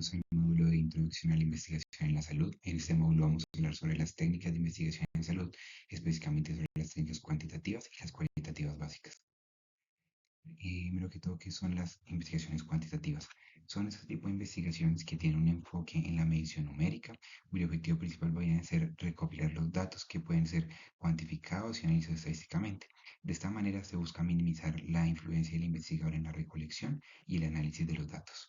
Bienvenidos al módulo de Introducción a la Investigación en la Salud. En este módulo vamos a hablar sobre las técnicas de investigación en salud, específicamente sobre las técnicas cuantitativas y las cualitativas básicas. Primero que todo, ¿qué son las investigaciones cuantitativas? Son ese tipo de investigaciones que tienen un enfoque en la medición numérica, cuyo objetivo principal va a ser recopilar los datos que pueden ser cuantificados y analizados estadísticamente. De esta manera se busca minimizar la influencia del investigador en la recolección y el análisis de los datos.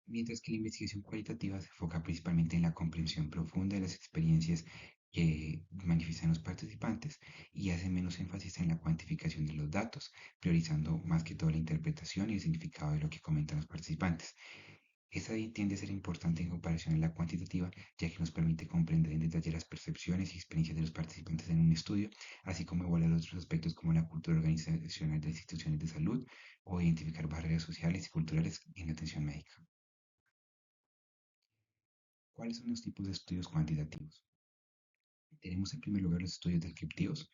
Mientras que la investigación cualitativa se enfoca principalmente en la comprensión profunda de las experiencias que manifiestan los participantes y hace menos énfasis en la cuantificación de los datos, priorizando más que todo la interpretación y el significado de lo que comentan los participantes. Esta tiende a ser importante en comparación a la cuantitativa, ya que nos permite comprender en detalle las percepciones y experiencias de los participantes en un estudio, así como evaluar otros aspectos como la cultura organizacional de instituciones de salud o identificar barreras sociales y culturales en la atención médica. ¿Cuáles son los tipos de estudios cuantitativos? Tenemos en primer lugar los estudios descriptivos,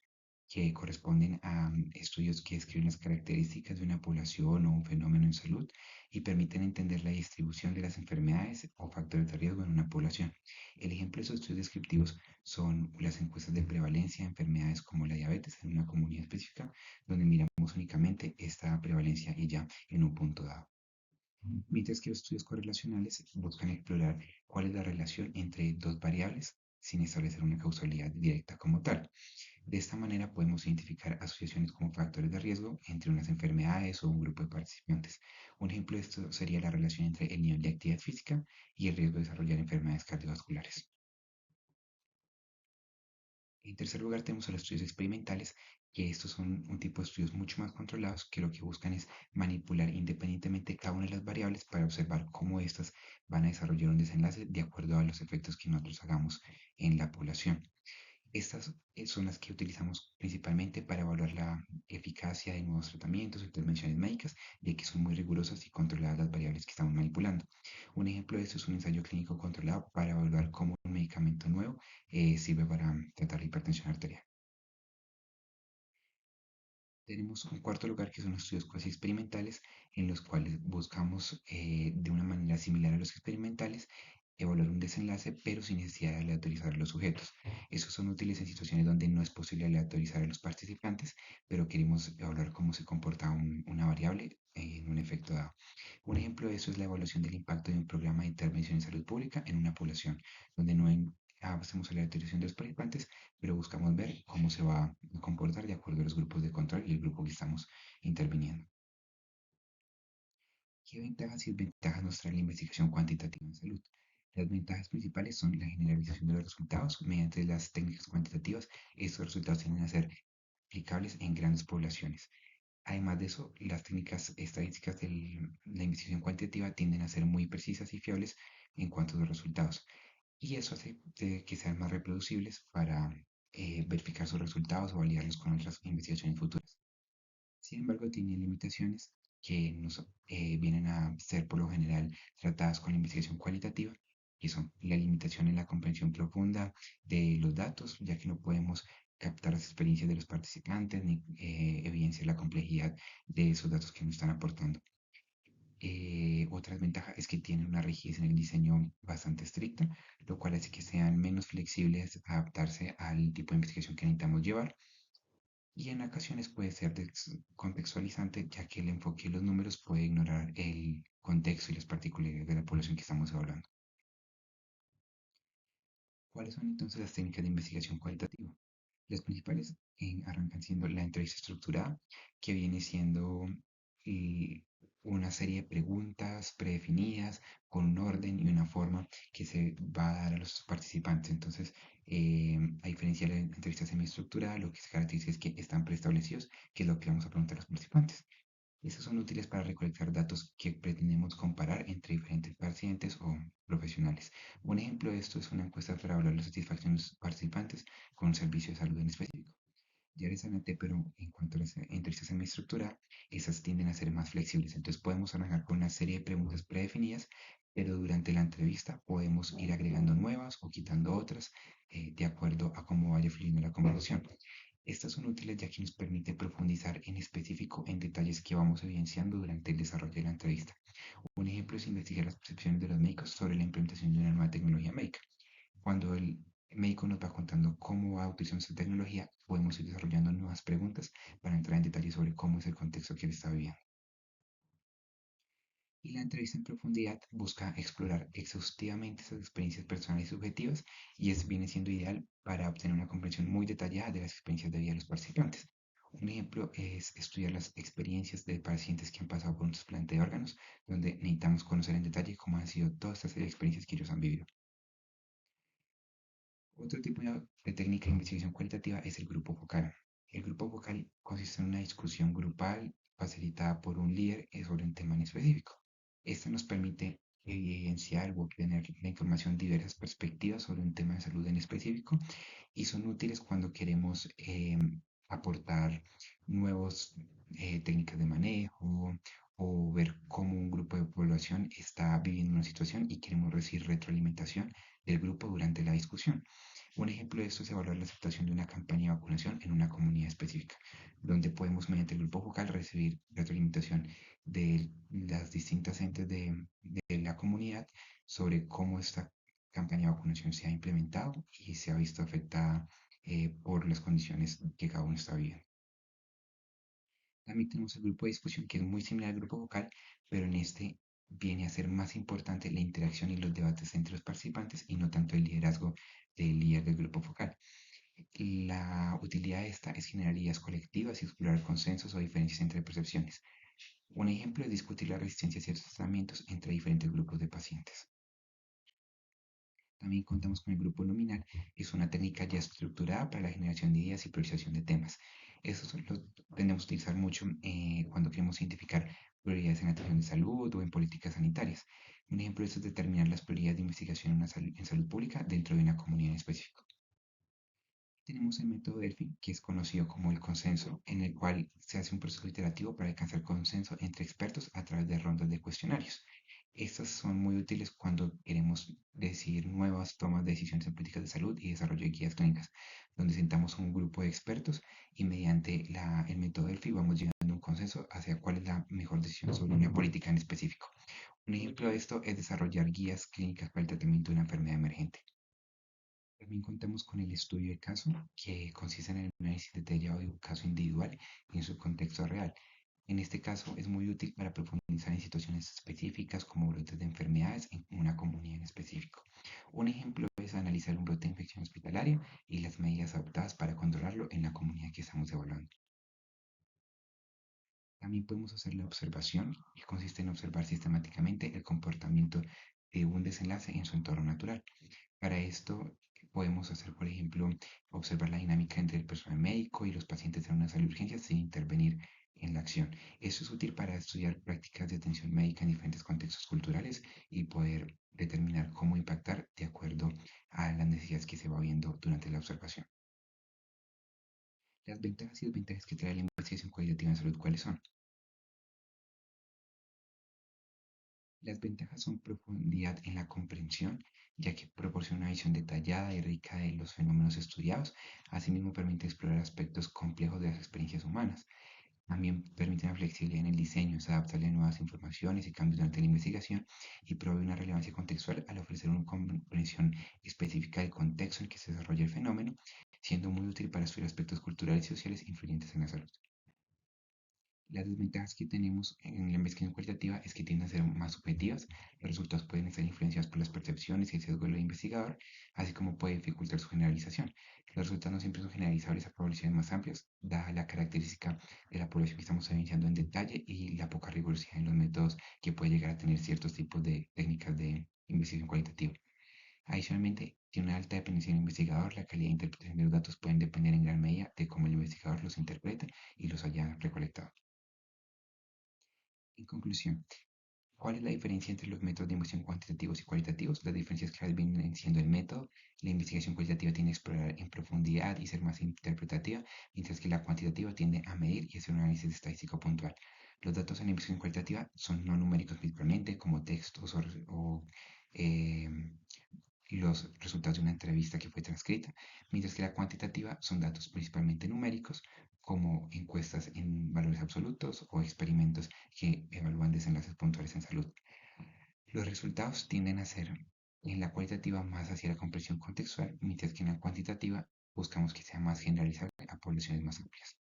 que corresponden a estudios que describen las características de una población o un fenómeno en salud y permiten entender la distribución de las enfermedades o factores de riesgo en una población. El ejemplo de esos estudios descriptivos son las encuestas de prevalencia de enfermedades como la diabetes en una comunidad específica, donde miramos únicamente esta prevalencia y ya en un punto dado. Mientras que los estudios correlacionales buscan explorar cuál es la relación entre dos variables sin establecer una causalidad directa como tal. De esta manera podemos identificar asociaciones como factores de riesgo entre unas enfermedades o un grupo de participantes. Un ejemplo de esto sería la relación entre el nivel de actividad física y el riesgo de desarrollar enfermedades cardiovasculares. En tercer lugar, tenemos a los estudios experimentales, que estos son un tipo de estudios mucho más controlados que lo que buscan es manipular independientemente cada una de las variables para observar cómo éstas van a desarrollar un desenlace de acuerdo a los efectos que nosotros hagamos en la población. Estas son las que utilizamos principalmente para evaluar la eficacia de nuevos tratamientos o intervenciones médicas, ya que son muy rigurosas y controladas las variables que estamos manipulando. Un ejemplo de esto es un ensayo clínico controlado para evaluar cómo un medicamento nuevo sirve para tratar la hipertensión arterial. Tenemos un cuarto lugar que son los estudios cuasi experimentales, en los cuales buscamos de una manera similar a los experimentales evaluar un desenlace, pero sin necesidad de aleatorizar a los sujetos. Esos son útiles en situaciones donde no es posible aleatorizar a los participantes, pero queremos evaluar cómo se comporta una variable en un efecto dado. Un ejemplo de eso es la evaluación del impacto de un programa de intervención en salud pública en una población, donde no hacemos aleatorización de los participantes, pero buscamos ver cómo se va a comportar de acuerdo a los grupos de control y el grupo que estamos interviniendo. ¿Qué ventajas y desventajas nos trae la investigación cuantitativa en salud? Las ventajas principales son la generalización de los resultados. Mediante las técnicas cuantitativas, estos resultados tienden a ser aplicables en grandes poblaciones. Además de eso, las técnicas estadísticas de la investigación cuantitativa tienden a ser muy precisas y fiables en cuanto a los resultados. Y eso hace que sean más reproducibles para verificar sus resultados o validarlos con otras investigaciones futuras. Sin embargo, tiene limitaciones que nos vienen a ser por lo general tratadas con la investigación cualitativa, y son la limitación en la comprensión profunda de los datos, ya que no podemos captar las experiencias de los participantes ni evidenciar la complejidad de esos datos que nos están aportando. Otra desventaja es que tienen una rigidez en el diseño bastante estricta, lo cual hace que sean menos flexibles a adaptarse al tipo de investigación que necesitamos llevar y en ocasiones puede ser contextualizante, ya que el enfoque de los números puede ignorar el contexto y las particularidades de la población que estamos evaluando. ¿Cuáles son entonces las técnicas de investigación cualitativa? Las principales arrancan siendo la entrevista estructurada, que viene siendo eh, una serie de preguntas predefinidas con un orden y una forma que se va a dar a los participantes. Entonces, a diferencia de la entrevista semiestructurada, lo que se caracteriza es que están preestablecidos, que es lo que vamos a preguntar a los participantes. Estos son útiles para recolectar datos que pretendemos comparar entre diferentes pacientes o profesionales. Un ejemplo de esto es una encuesta para evaluar la satisfacción de los participantes con un servicio de salud en específico. Ya les adelanté, pero en cuanto a las entrevistas semiestructuradas, esas tienden a ser más flexibles. Entonces podemos arrancar con una serie de preguntas predefinidas, pero durante la entrevista podemos ir agregando nuevas o quitando otras de acuerdo a cómo vaya fluyendo la conversación. Estas son útiles ya que nos permite profundizar en específico en detalles que vamos evidenciando durante el desarrollo de la entrevista. Un ejemplo es investigar las percepciones de los médicos sobre la implementación de una nueva tecnología médica. Cuando el médico nos va contando cómo va utilizando esa tecnología, podemos ir desarrollando nuevas preguntas para entrar en detalle sobre cómo es el contexto que él está viviendo. Y la entrevista en profundidad busca explorar exhaustivamente esas experiencias personales y subjetivas y viene siendo ideal para obtener una comprensión muy detallada de las experiencias de vida de los participantes. Un ejemplo es estudiar las experiencias de pacientes que han pasado por un trasplante de órganos, donde necesitamos conocer en detalle cómo han sido todas estas experiencias que ellos han vivido. Otro tipo de técnica de investigación cualitativa es el grupo focal. El grupo focal consiste en una discusión grupal facilitada por un líder sobre un tema en específico. Esto nos permite evidenciar o obtener la información de diversas perspectivas sobre un tema de salud en específico y son útiles cuando queremos aportar nuevas técnicas de manejo o ver cómo un grupo de población está viviendo una situación y queremos recibir retroalimentación del grupo durante la discusión. Un ejemplo de esto es evaluar la aceptación de una campaña de vacunación en una comunidad específica, donde podemos, mediante el grupo focal, recibir retroalimentación de las distintas entes de la comunidad sobre cómo esta campaña de vacunación se ha implementado y se ha visto afectada por las condiciones que cada uno está viviendo. También tenemos el grupo de discusión que es muy similar al grupo vocal, pero en este viene a ser más importante la interacción y los debates entre los participantes y no tanto el liderazgo del líder del grupo focal. La utilidad de esta es generar ideas colectivas y explorar consensos o diferencias entre percepciones. Un ejemplo es discutir la resistencia a ciertos tratamientos entre diferentes grupos de pacientes. También contamos con el grupo nominal, es una técnica ya estructurada para la generación de ideas y priorización de temas. Eso lo tendemos a utilizar mucho cuando queremos identificar prioridades en atención de salud o en políticas sanitarias. Un ejemplo de esto es determinar las prioridades de investigación en salud pública dentro de una comunidad en específico. Tenemos el método Delphi, que es conocido como el consenso, en el cual se hace un proceso iterativo para alcanzar consenso entre expertos a través de rondas de cuestionarios. Estas son muy útiles cuando queremos decidir nuevas tomas de decisiones en políticas de salud y desarrollo de guías clínicas, donde sentamos un grupo de expertos y mediante el método Delphi vamos llegando a un consenso hacia cuál es la mejor decisión sobre una política en específico. Un ejemplo de esto es desarrollar guías clínicas para el tratamiento de una enfermedad emergente. También contamos con el estudio de caso, que consiste en el análisis detallado de un caso individual y en su contexto real. En este caso es muy útil para profundizar en situaciones específicas como brotes de enfermedades en una comunidad en específico. Un ejemplo es analizar un brote de infección hospitalaria y las medidas adoptadas para controlarlo en la comunidad que estamos evaluando. También podemos hacer la observación, que consiste en observar sistemáticamente el comportamiento de un desenlace en su entorno natural. Para esto podemos hacer, por ejemplo, observar la dinámica entre el personal médico y los pacientes en una sala de urgencias sin intervenir en la acción. Esto es útil para estudiar prácticas de atención médica en diferentes contextos culturales y poder determinar cómo impactar de acuerdo a las necesidades que se va viendo durante la observación. Las ventajas y desventajas que trae la investigación cualitativa en salud, ¿cuáles son? Las ventajas son profundidad en la comprensión, ya que proporciona una visión detallada y rica de los fenómenos estudiados. Asimismo, permite explorar aspectos complejos de las experiencias humanas. También permite una flexibilidad en el diseño, es adaptable a nuevas informaciones y cambios durante la investigación y provee una relevancia contextual al ofrecer una comprensión específica del contexto en que se desarrolla el fenómeno, siendo muy útil para estudiar aspectos culturales y sociales influyentes en la salud. Las desventajas que tenemos en la investigación cualitativa es que tienden a ser más subjetivas, los resultados pueden estar influenciados por las percepciones y el sesgo del investigador, así como puede dificultar su generalización. Los resultados no siempre son generalizables a poblaciones más amplias, dada la característica de la población que estamos evidenciando en detalle y la poca rigurosidad en los métodos que puede llegar a tener ciertos tipos de técnicas de investigación cualitativa. Adicionalmente, tiene una alta dependencia del investigador, la calidad de interpretación de los datos pueden depender en gran medida de cómo el investigador los interpreta y los haya recolectado. En conclusión, ¿cuál es la diferencia entre los métodos de investigación cuantitativos y cualitativos? Las diferencias claras vienen siendo el método. La investigación cualitativa tiende a explorar en profundidad y ser más interpretativa, mientras que la cuantitativa tiende a medir y hacer un análisis estadístico puntual. Los datos en la investigación cualitativa son no numéricos principalmente, como textos o eh, los resultados de una entrevista que fue transcrita, mientras que la cuantitativa son datos principalmente numéricos, como encuestas en valores absolutos o experimentos que evalúan desenlaces puntuales en salud. Los resultados tienden a ser en la cualitativa más hacia la comprensión contextual, mientras que en la cuantitativa buscamos que sea más generalizable a poblaciones más amplias.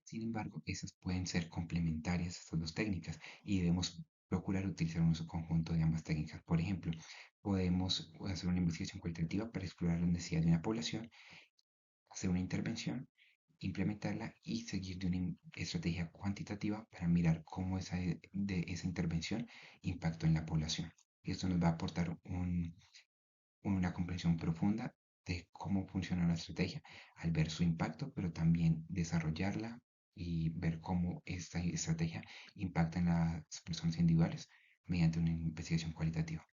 Sin embargo, esas pueden ser complementarias estas dos técnicas y debemos procurar utilizar un uso conjunto de ambas técnicas. Por ejemplo, podemos hacer una investigación cualitativa para explorar las necesidades de una población, hacer una intervención, implementarla y seguir de una estrategia cuantitativa para mirar cómo esa intervención impactó en la población. Esto nos va a aportar una comprensión profunda de cómo funciona la estrategia al ver su impacto, pero también desarrollarla y ver cómo esta estrategia impacta en las personas individuales mediante una investigación cualitativa.